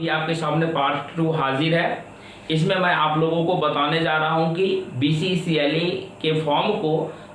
अभी आपके सामने पार्ट 2 हाजिर है। इसमें मैं आप लोगों को बताने जा रहा हूं कि BCCLE के फॉर्म को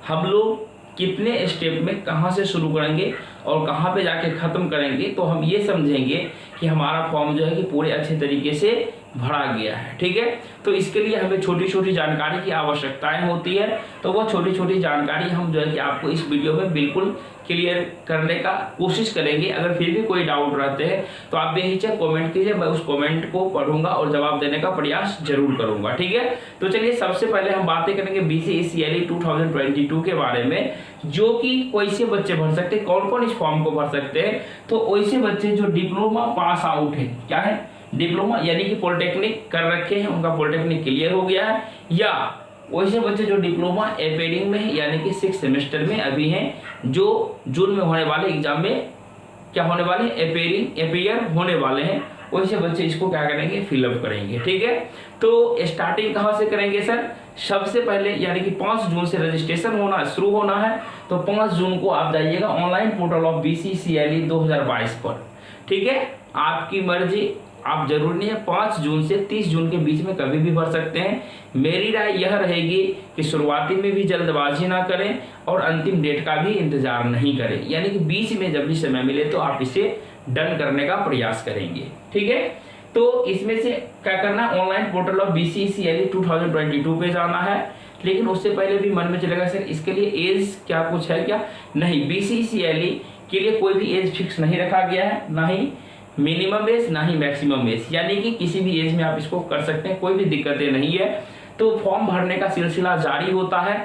हम लोग कितने स्टेप में कहां से शुरू करेंगे और कहां पे जाके ख़त्म करेंगे, तो हम ये समझेंगे कि हमारा फॉर्म जो है कि पूरे अच्छे तरीके से भरा गया है। ठीक है, तो इसके लिए हमें छोटी छोटी जानकारी की आवश्यकताएं होती है, तो वो छोटी छोटी जानकारी हम जो है कि आपको इस वीडियो में बिल्कुल क्लियर करने का कोशिश करेंगे। अगर फिर भी कोई डाउट रहते हैं तो आप बेहिचक कमेंट कीजिए, मैं उस कमेंट को पढ़ूंगा और जवाब देने का प्रयास जरूर करूंगा। ठीक है, तो चलिए सबसे पहले हम बातें करेंगे BCCLE 2022 के बारे में, जो कि कैसे बच्चे भर सकते हैं, कौन कौन इस फॉर्म को भर सकते हैं। तो वैसे बच्चे जो डिप्लोमा पास आउट है, क्या है डिप्लोमा यानी कि पॉलिटेक्निक कर रखे हैं, उनका पॉलिटेक्निक क्लियर हो गया है, या वैसे बच्चे जो डिप्लोमा एपेयरिंग में है यानी कि 6 सेमेस्टर में अभी हैं, जो जून में होने वाले एग्जाम में क्या होने वाले एपेयर होने वाले हैं, वैसे बच्चे इसको क्या करेंगे फिलअप करेंगे। ठीक है, तो स्टार्टिंग कहाँ से करेंगे सर, सबसे पहले यानी कि 5 जून से रजिस्ट्रेशन होना शुरू होना है, तो 5 जून को आप जाइएगा ऑनलाइन पोर्टल ऑफ BCCLE 2022 पर। ठीक है, आपकी मर्जी, आप जरूरी नहीं है 5 जून से 30 जून के बीच में कभी भी भर सकते हैं। मेरी राय यह रहेगी कि शुरुआती में भी जल्दबाजी ना करें और अंतिम डेट का भी इंतजार नहीं करें, यानी कि बीच में जब भी समय मिले तो आप इसे डन करने का प्रयास करेंगे। ठीक है, तो इसमें से क्या करना है, ऑनलाइन पोर्टल ऑफ BCCLE 2022 पे जाना है। लेकिन उससे पहले भी मन में चलेगा सर इसके लिए एज क्या कुछ है क्या, नहीं, BCCLE के लिए कोई भी एज फिक्स नहीं रखा गया है, ना ही मिनिमम एज ना ही मैक्सिमम एज, यानी कि किसी भी एज में आप इसको कर सकते हैं, कोई भी दिक्कतें नहीं है। तो फॉर्म भरने का सिलसिला जारी होता है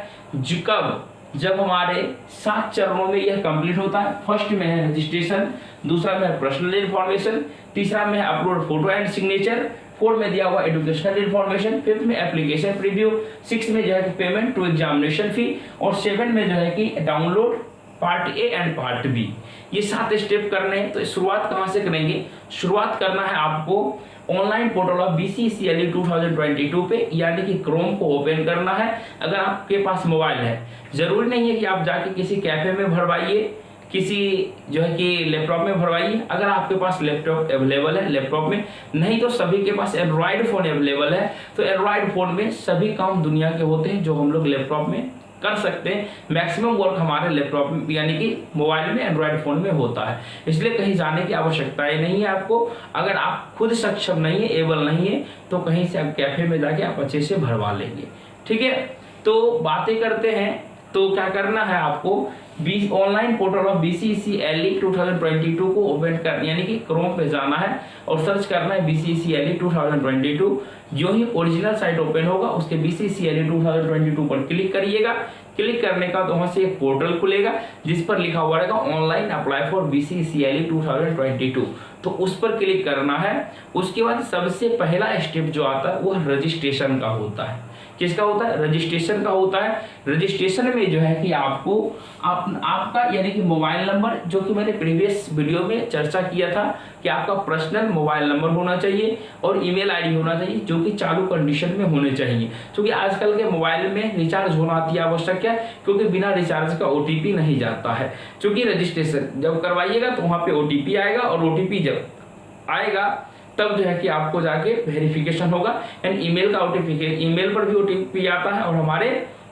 कब, जब हमारे 7 चरणों में यह कंप्लीट होता है। फर्स्ट में है रजिस्ट्रेशन, दूसरा में है पर्सनल इन्फॉर्मेशन, तीसरा में है अपलोड फोटो एंड सिग्नेचर, 4 में दिया हुआ एजुकेशनल इन्फॉर्मेशन, 5th में एप्लीकेशन प्रीव्यू, 6 में जो है कि पेमेंट टू एग्जामिनेशन फी, और 7 में जो है कि download part A and part B. ये 7 स्टेप करने हैं। तो शुरुआत कहाँ से करेंगे, शुरुआत करना है आपको ऑनलाइन पोर्टल ऑफ BCCLE 2022 पे, यानी कि क्रोम को ओपन करना है। अगर आपके पास मोबाइल है, जरूरी नहीं है कि आप जाके किसी कैफे में भरवाइए, किसी जो है कि लैपटॉप में भरवाइए। अगर आपके पास लैपटॉप अवेलेबल है, लैपटॉप में नहीं तो सभी के पास एंड्रॉयड फोन अवेलेबल है, तो एंड्रॉयड फोन में सभी काम दुनिया के होते हैं जो हम लोग लैपटॉप में कर सकते हैं। मैक्सिमम वर्क हमारे लैपटॉप में यानी कि मोबाइल में एंड्रॉयड फोन में होता है, इसलिए कहीं जाने की आवश्यकता नहीं है आपको। अगर आप खुद सक्षम नहीं है, एबल नहीं है, तो कहीं से आप कैफे में जाके आप अच्छे से भरवा लेंगे। ठीक है, तो बातें करते हैं। तो क्या करना है आपको, ऑनलाइन पोर्टल ऑफ BCCLE 2022 को ओपन कर यानी कि क्रोम पे जाना है और सर्च करना है BCCLE 2022। जो ही ओरिजिनल साइट ओपन होगा उसके BCCLE 2022 पर क्लिक करिएगा। क्लिक करने का तो वहां से एक पोर्टल खुलेगा जिस पर लिखा हुआ रहेगा ऑनलाइन अप्लाई फॉर BCCLE 2022, तो उस पर क्लिक करना है। उसके बाद सबसे पहला स्टेप जो आता है वह रजिस्ट्रेशन का होता है। किसका होता है, रजिस्ट्रेशन का होता है। रजिस्ट्रेशन में जो है कि आपको आपका यानी कि मोबाइल नंबर, जो कि मैंने प्रीवियस वीडियो में चर्चा किया था कि आपका पर्सनल मोबाइल नंबर होना चाहिए और ईमेल आईडी होना चाहिए, जो कि चालू कंडीशन में होने चाहिए, क्योंकि आजकल के मोबाइल में रिचार्ज होना अति आवश्यक है, क्योंकि बिना रिचार्ज का OTP नहीं जाता है। क्योंकि रजिस्ट्रेशन जब करवाइएगा तो वहाँ पे OTP आएगा, और OTP जब आएगा तब जो है कि आपको जाके वेरिफिकेशन होगा। एंड ईमेल का OTP, ईमेल पर भी OTP आता है और हमारे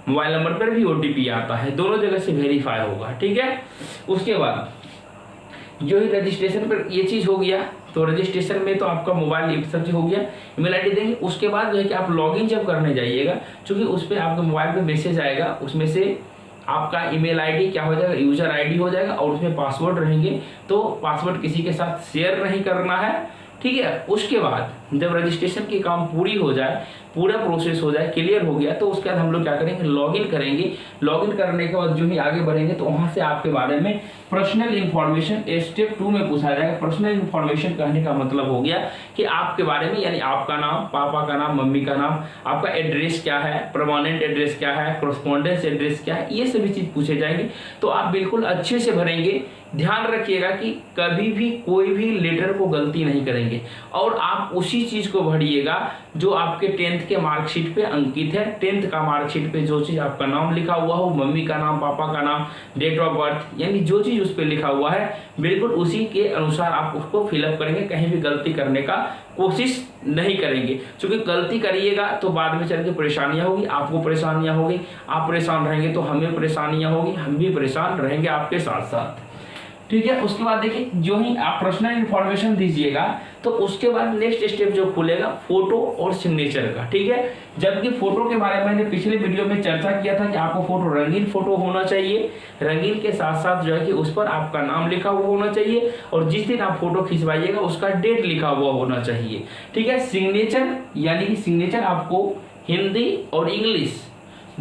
मोबाइल नंबर पर भी OTP आता है, दोनों जगह से वेरीफाई होगा। ठीक है, उसके बाद जो ही रजिस्ट्रेशन पर ये चीज हो गया, तो रजिस्ट्रेशन में तो आपका मोबाइल सब चीज हो गया, ईमेल आईडी देंगे। उसके बाद जो है कि आप लॉगिन जब करने जाइएगा, क्योंकि उस पर आपके मोबाइल पे मैसेज आएगा, उसमें से आपका ईमेल आईडी क्या हो जाएगा, यूजर आईडी हो जाएगा, और उसमें पासवर्ड रहेंगे, तो पासवर्ड किसी के साथ शेयर नहीं करना है। ठीक है, उसके बाद जब रजिस्ट्रेशन की काम पूरी हो जाए, पूरा प्रोसेस हो जाए, क्लियर हो गया, तो उसके बाद हम लोग क्या करेंगे, लॉगिन करेंगे। लॉगिन करने के बाद जो ही आगे बढ़ेंगे तो वहां से आपके बारे में पर्सनल इन्फॉर्मेशन स्टेप 2 में पूछा जाएगा। पर्सनल इन्फॉर्मेशन कहने का मतलब हो गया कि आपके बारे में, यानी आपका नाम, पापा का नाम, मम्मी का नाम, आपका एड्रेस क्या है, परमानेंट एड्रेस क्या है, कॉरेस्पॉन्डेंस एड्रेस क्या है, ये सभी चीज पूछे जाएंगे। तो आप बिल्कुल अच्छे से भरेंगे। ध्यान रखिएगा कि कभी भी कोई भी लेटर को गलती नहीं करेंगे, और आप उसी चीज को भरिएगा जो आपके 10th के मार्कशीट पे अंकित है। 10th का मार्कशीट पे जो चीज आपका नाम लिखा हुआ हो, मम्मी का नाम, पापा का नाम, डेट ऑफ बर्थ, यानी जो चीज चीज़ उस पर लिखा हुआ है बिल्कुल उसी के अनुसार आप उसको फिलअप करेंगे, कहीं भी गलती करने का कोशिश नहीं करेंगे, क्योंकि गलती करिएगा तो बाद में चल के परेशानियाँ होगी, आपको परेशानियाँ होगी, आप परेशान रहेंगे तो हमें परेशानियाँ होगी, हम भी परेशान रहेंगे आपके साथ साथ। ठीक है, उसके बाद देखिए जो ही आप पर्सनल इन्फॉर्मेशन दीजिएगा तो उसके बाद नेक्स्ट स्टेप जो खुलेगा फोटो और सिग्नेचर का। ठीक है, जबकि फोटो के बारे में मैंने पिछले वीडियो में चर्चा किया था कि आपको फोटो रंगीन फोटो होना चाहिए, रंगीन के साथ साथ जो है कि उस पर आपका नाम लिखा हुआ होना चाहिए और जिस दिन आप फोटो खिंचवाइएगा उसका डेट लिखा हुआ होना चाहिए। ठीक है, सिग्नेचर यानी कि सिग्नेचर आपको हिंदी और इंग्लिश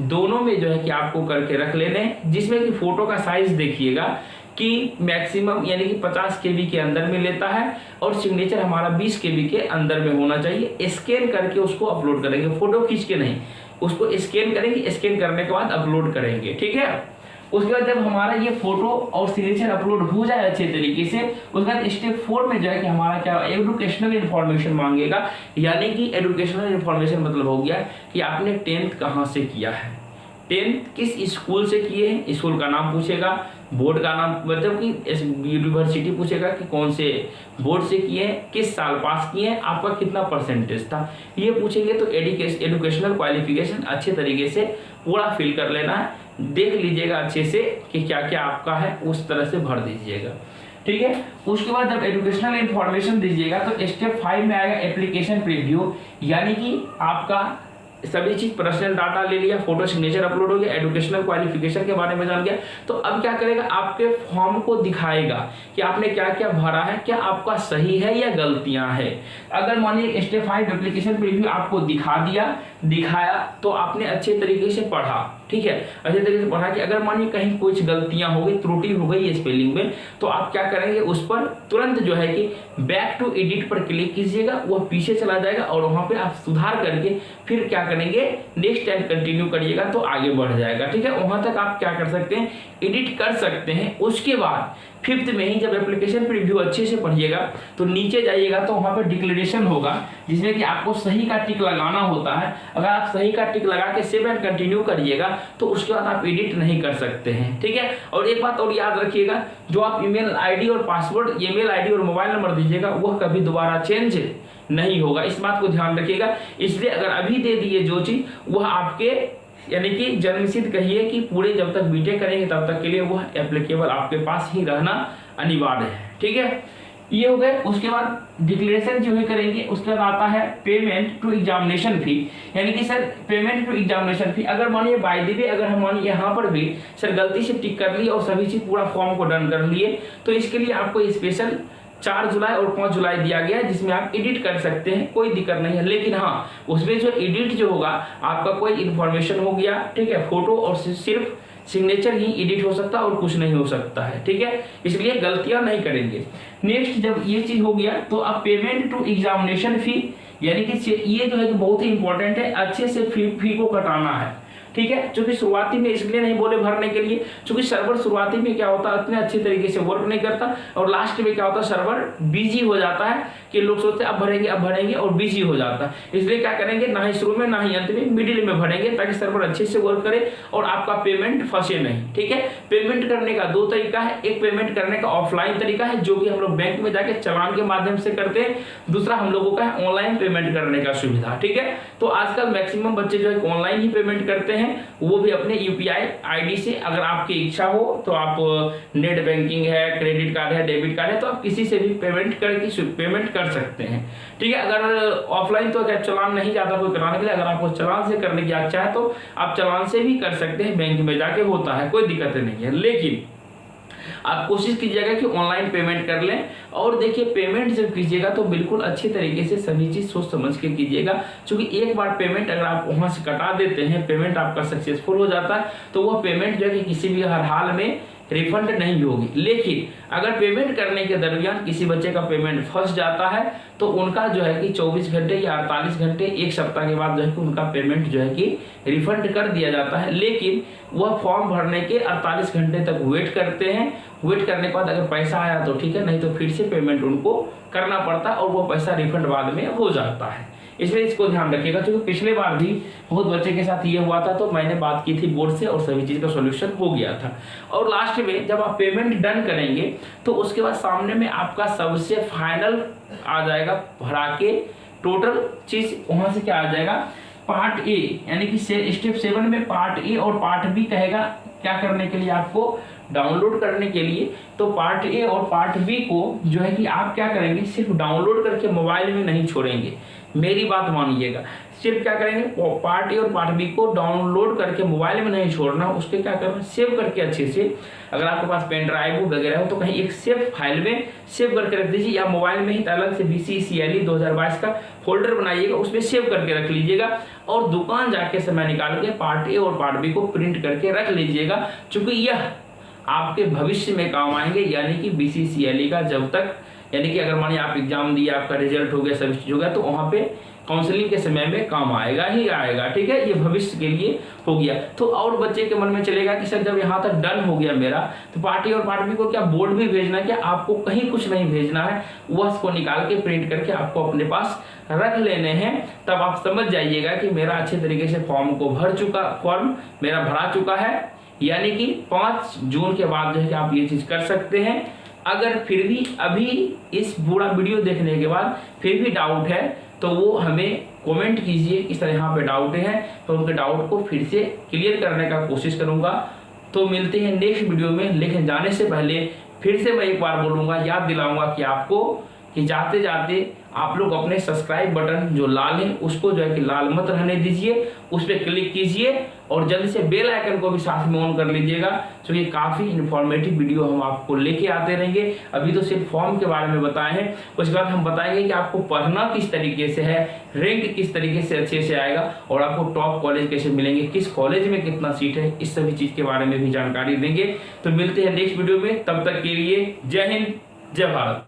दोनों में जो है कि आपको करके रख लेने हैं, जिसमें कि फोटो का साइज देखिएगा कि मैक्सिमम यानी कि 50 KB के अंदर में लेता है और सिग्नेचर हमारा 20 KB के अंदर में होना चाहिए। स्कैन करके उसको अपलोड करेंगे, फोटो खींच के नहीं, उसको स्कैन करेंगे, स्कैन करने के बाद अपलोड करेंगे। ठीक है, उसके बाद जब हमारा ये फोटो और सिग्नेचर अपलोड हो जाए अच्छे तरीके से, उसके बाद स्टेप 4 में जो है कि हमारा क्या एजुकेशनल इन्फॉर्मेशन मांगेगा। यानी कि एजुकेशनल इन्फॉर्मेशन मतलब हो गया कि आपने 10th कहाँ से किया है, 10th किस स्कूल से किए हैं, स्कूल का नाम पूछेगा, बोर्ड का नाम मतलब कि यूनिवर्सिटी पूछेगा कि कौन से बोर्ड से किए हैं, किस साल पास किए हैं, आपका कितना परसेंटेज था, ये पूछेंगे। तो एजुकेशनल क्वालिफिकेशन अच्छे तरीके से पूरा फिल कर लेना है, देख लीजिएगा अच्छे से कि क्या क्या आपका है, उस तरह से भर दीजिएगा। ठीक है, उसके बाद जब एजुकेशनल इन्फॉर्मेशन दीजिएगा तो स्टेप 5 में आएगा एप्लीकेशन प्रीव्यू। यानी कि आपका सभी चीज पर्सनल डाटा ले लिया, फोटो सिग्नेचर अपलोड हो गया, एजुकेशनल क्वालिफिकेशन के बारे में जान गया, तो अब क्या करेगा, आपके फॉर्म को दिखाएगा कि आपने क्या क्या भरा है, क्या आपका सही है या गलतियां हैं। अगर मानिए स्टेप 5 एप्लीकेशन प्रीव्यू आपको दिखाया तो आपने अच्छे तरीके से पढ़ा। ठीक है, अच्छे तरीके से पढ़ा कि अगर मानिए कहीं कुछ गलतियां हो गई, त्रुटि हो गई स्पेलिंग में, तो आप क्या करेंगे, उस पर तुरंत जो है कि बैक टू एडिट पर क्लिक कीजिएगा, वह पीछे चला जाएगा और वहां पे आप सुधार करके फिर क्या करेंगे, नेक्स्ट टाइम कंटिन्यू करिएगा तो आगे बढ़ जाएगा। ठीक है, वहां तक आप क्या कर सकते हैं, एडिट कर सकते हैं। उसके बाद 5th में ही जब एप्लीकेशन प्रीव्यू अच्छे से पढ़िएगा तो नीचे जाइएगा तो वहां पर डिक्लेरेशन होगा जिसमें कि आपको सही का टिक लगाना होता है। अगर आप सही का टिक लगा के सेव एंड कंटिन्यू करिएगा तो उसके बाद आप एडिट नहीं कर सकते हैं। ठीक है, और एक बात और याद रखिएगा, जो आप ईमेल आईडी और पासवर्ड, ईमेल आईडी और मोबाइल नंबर दीजिएगा वह कभी दोबारा चेंज नहीं होगा, इस बात को ध्यान रखिएगा। इसलिए अगर अभी दे दिए जो चीज, वह आपके यानी कि जन्मसिद्ध कहिए कि पूरे जब तक बीटेक करेंगे तब तक के लिए वह एप्लीकेबल आपके पास ही रहना अनिवार्य है। ठीक है, ये हो गए। उसके बाद डिक्लेरेशन जो है करेंगे, उसके बाद आता है पेमेंट टू एग्जामिनेशन फी। यानी कि sir payment to examination fee, अगर मानिए बाय द वे अगर हम मानिए यहाँ पर भी सर गलती से टिक कर लिए और सभी चीज पूरा फॉर्म को डन कर लिए, तो इसके लिए आपको स्पेशल 4 जुलाई और 5 जुलाई दिया गया है जिसमें आप एडिट कर सकते हैं, कोई दिक्कत नहीं है। लेकिन हाँ, उसमें जो एडिट जो होगा, आपका कोई इन्फॉर्मेशन हो गया, ठीक है, फोटो और सिर्फ सिग्नेचर ही एडिट हो सकता है और कुछ नहीं हो सकता है। ठीक है, इसलिए गलतियां नहीं करेंगे। नेक्स्ट जब ये चीज हो गया तो अब पेमेंट टू एग्जामिनेशन फी, यानी कि ये जो है कि बहुत ही इंपॉर्टेंट है, अच्छे से फी को कटाना है। ठीक है, क्योंकि शुरुआती में इसलिए नहीं बोले भरने के लिए, क्योंकि सर्वर शुरुआती में क्या होता है, इतने अच्छे तरीके से वर्क नहीं करता और लास्ट में क्या होता है, सर्वर बिजी हो जाता है कि लोग सोचते हैं अब भरेंगे और बिजी हो जाता है। इसलिए क्या करेंगे, ना ही शुरू में ना ही अंत में, मिडिल में भरेंगे ताकि सर्वर अच्छे से वर्क करे और आपका पेमेंट फंसे नहीं। ठीक है, पेमेंट करने का 2 तरीका है, एक पेमेंट करने का ऑफलाइन तरीका है जो कि हम लोग बैंक में जाके चालान के माध्यम से करते हैं, दूसरा हम लोगों का है ऑनलाइन पेमेंट करने का सुविधा। ठीक है, तो आजकल मैक्सिमम बच्चे जो है ऑनलाइन ही पेमेंट करते हैं, वो भी अपने यूपीआई आईडी से। अगर आपकी इच्छा हो तो आप नेट बैंकिंग है, क्रेडिट कार्ड है, डेबिट कार्ड है, तो आप किसी से भी पेमेंट कर सकते हैं। ठीक है, अगर ऑफलाइन तो क्या चालान नहीं जाता कोई कराने के लिए, अगर आपको चालान से करने की इच्छा है तो आप चालान से भी कर सकते हैं, बैंक में जाके होता है, कोई दिक्कत नहीं है। लेकिन आप कोशिश कीजिएगा कि ऑनलाइन पेमेंट कर लें। और देखिए पेमेंट जब कीजिएगा तो बिल्कुल अच्छी तरीके से सभी चीज सोच समझ के कीजिएगा, क्योंकि एक बार पेमेंट अगर आप वहां से कटा देते हैं, पेमेंट आपका सक्सेसफुल हो जाता है, तो वह पेमेंट जो है कि किसी भी हर हाल में रिफंड नहीं होगी। लेकिन अगर पेमेंट करने के दरमियान किसी बच्चे का पेमेंट फंस जाता है तो उनका जो है कि 24 घंटे या 48 घंटे, 1 सप्ताह के बाद जो है कि उनका पेमेंट जो है कि रिफंड कर दिया जाता है। लेकिन वह फॉर्म भरने के 48 घंटे तक वेट करते हैं। वेट करने के बाद अगर पैसा आया तो ठीक है, नहीं तो फिर से पेमेंट उनको करना पड़ता है और वो पैसा रिफंड बाद में हो जाता है। इसलिए इसको ध्यान रखिएगा, क्योंकि पिछले बार भी बहुत बच्चे के साथ ये हुआ था, तो मैंने बात की थी बोर्ड से और सभी चीज़ का सॉल्यूशन हो गया था। और लास्ट में जब आप पेमेंट डन करेंगे तो उसके बाद सामने में आपका सबसे फाइनल आ जाएगा भरा के टोटल चीज़, वहाँ से क्या आ जाएगा पार्ट ए, यानी कि स्टेप 7 में पार्ट ए और पार्ट बी कहेगा क्या करने के लिए, आपको डाउनलोड करने के लिए। तो पार्ट ए और पार्ट बी को जो है कि आप क्या करेंगे, सिर्फ डाउनलोड करके मोबाइल में नहीं छोड़ेंगे, मेरी बात मानिएगा। सिर्फ क्या करेंगे, पार्ट ए और पार्ट बी को डाउनलोड करके मोबाइल में नहीं छोड़ना, उसके क्या करना, सेव करके अच्छे से, अगर आपके पास पेन ड्राइव वगैरह हो तो कहीं एक सेव फाइल में सेव करके रख दीजिए, या मोबाइल में ही अलग से BCCLE 2022 का फोल्डर बनाइएगा, उसमें सेव करके रख लीजिएगा। और दुकान जाके समय निकाल के पार्ट ए और पार्ट बी को प्रिंट करके रख लीजिएगा, चूंकि यह आपके भविष्य में काम आएंगे। यानी कि BCCLE का जब तक, यानी कि अगर मानिए आप एग्जाम दिए, आपका रिजल्ट हो गया, सब चीज हो गया, तो वहाँ पे काउंसलिंग के समय में काम आएगा ही आएगा, ठीक है। ये भविष्य के लिए हो गया। तो और बच्चे के मन में चलेगा कि सर जब यहाँ तक डन हो गया मेरा, तो पार्ट ए और पार्ट बी को क्या बोर्ड भी भेजना है क्या? आपको कहीं कुछ नहीं भेजना है, वह उसको निकाल के प्रिंट करके आपको अपने पास रख लेने हैं। तब आप समझ जाइएगा कि मेरा अच्छे तरीके से फॉर्म मेरा भरा चुका है। यानी कि 5 जून के बाद जो है कि आप ये चीज कर सकते हैं। अगर फिर भी अभी इस पूरा वीडियो देखने के बाद फिर भी डाउट है तो वो हमें कमेंट कीजिए, किस तरह यहाँ पे डाउट है, तो उनके डाउट को फिर से क्लियर करने का कोशिश करूंगा। तो मिलते हैं नेक्स्ट वीडियो में, लेकिन जाने से पहले फिर से मैं एक बार बोलूंगा, याद दिलाऊंगा कि आपको कि जाते जाते आप लोग अपने सब्सक्राइब बटन जो लाल है उसको जो है कि लाल मत रहने दीजिए, उस पर क्लिक कीजिए और जल्दी से बेल आइकन को भी साथ में ऑन कर लीजिएगा, क्योंकि काफ़ी इन्फॉर्मेटिव वीडियो हम आपको लेके आते रहेंगे। अभी तो सिर्फ फॉर्म के बारे में बताए हैं, उसके बाद हम बताएंगे कि आपको पढ़ना किस तरीके से है, रैंक किस तरीके से अच्छे से आएगा और आपको टॉप कॉलेज कैसे मिलेंगे, किस कॉलेज में कितना सीट है, इस सभी चीज़ के बारे में भी जानकारी देंगे। तो मिलते हैं नेक्स्ट वीडियो में, तब तक के लिए जय हिंद, जय भारत।